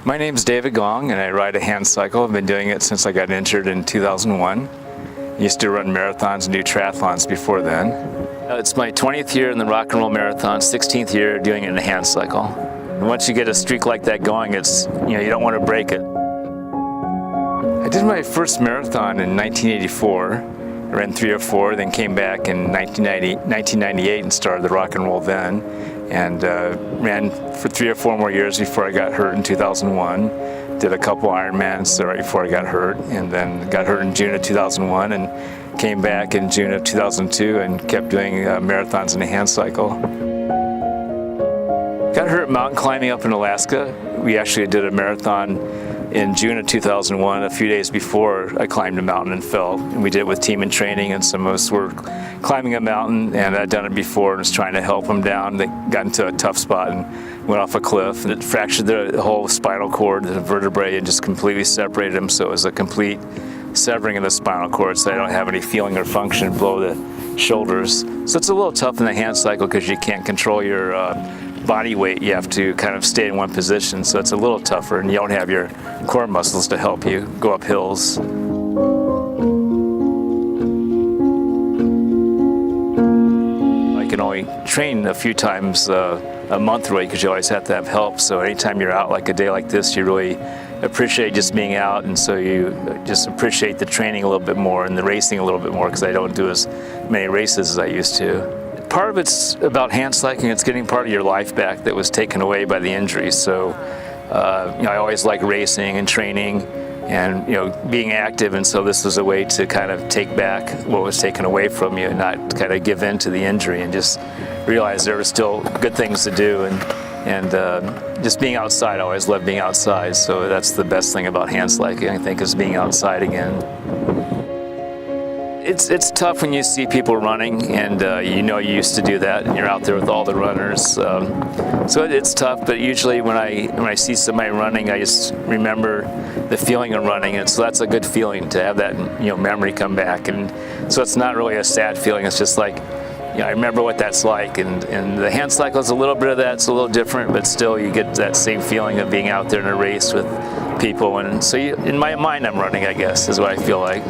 My name's David Gong and I ride a hand cycle. I've been doing it since I got injured in 2001. I used to run marathons and do triathlons before then. It's my 20th year in the Rock and Roll Marathon, 16th year doing it in a hand cycle. And once you get a streak like that going, it's, you don't want to break it. I did my first marathon in 1984. I ran 3 or 4, then came back in 1998 and started the rock and roll then. And ran for 3 or 4 more years before I got hurt in 2001. Did a couple Ironmans right before I got hurt, and then got hurt in June of 2001 and came back in June of 2002 and kept doing marathons in a hand cycle. Got hurt mountain climbing up in Alaska. We actually did a marathon in June of 2001, a few days before I climbed a mountain and fell. And we did it with team and training, and some of us were climbing a mountain, and I'd done it before and was trying to help them down. They got into a tough spot and went off a cliff, and it fractured the whole spinal cord, the vertebrae, and just completely separated them. So it was a complete severing of the spinal cord, so I don't have any feeling or function below the shoulders. So it's a little tough in the hand cycle because you can't control your body weight. You have to kind of stay in one position, so it's a little tougher, and you don't have your core muscles to help you go up hills. I can only train a few times a month really, because you always have to have help. So anytime you're out like a day like this, you really appreciate just being out, and so you just appreciate the training a little bit more and the racing a little bit more, because I don't do as many races as I used to. Part of it's about hand cycling. It's getting part of your life back that was taken away by the injury. So, I always like racing and training and, being active. And so this was a way to kind of take back what was taken away from you and not kind of give in to the injury, and just realize there were still good things to do. And just being outside, I always loved being outside. So that's the best thing about hand cycling, I think, is being outside again. It's tough when you see people running, and you used to do that, and you're out there with all the runners. So it's tough, but usually when I see somebody running, I just remember the feeling of running, and so that's a good feeling to have that memory come back. And so it's not really a sad feeling. It's just like, I remember what that's like, and the hand cycle is a little bit of that. It's a little different, but still you get that same feeling of being out there in a race with people. And so in my mind, I'm running, I guess, is what I feel like.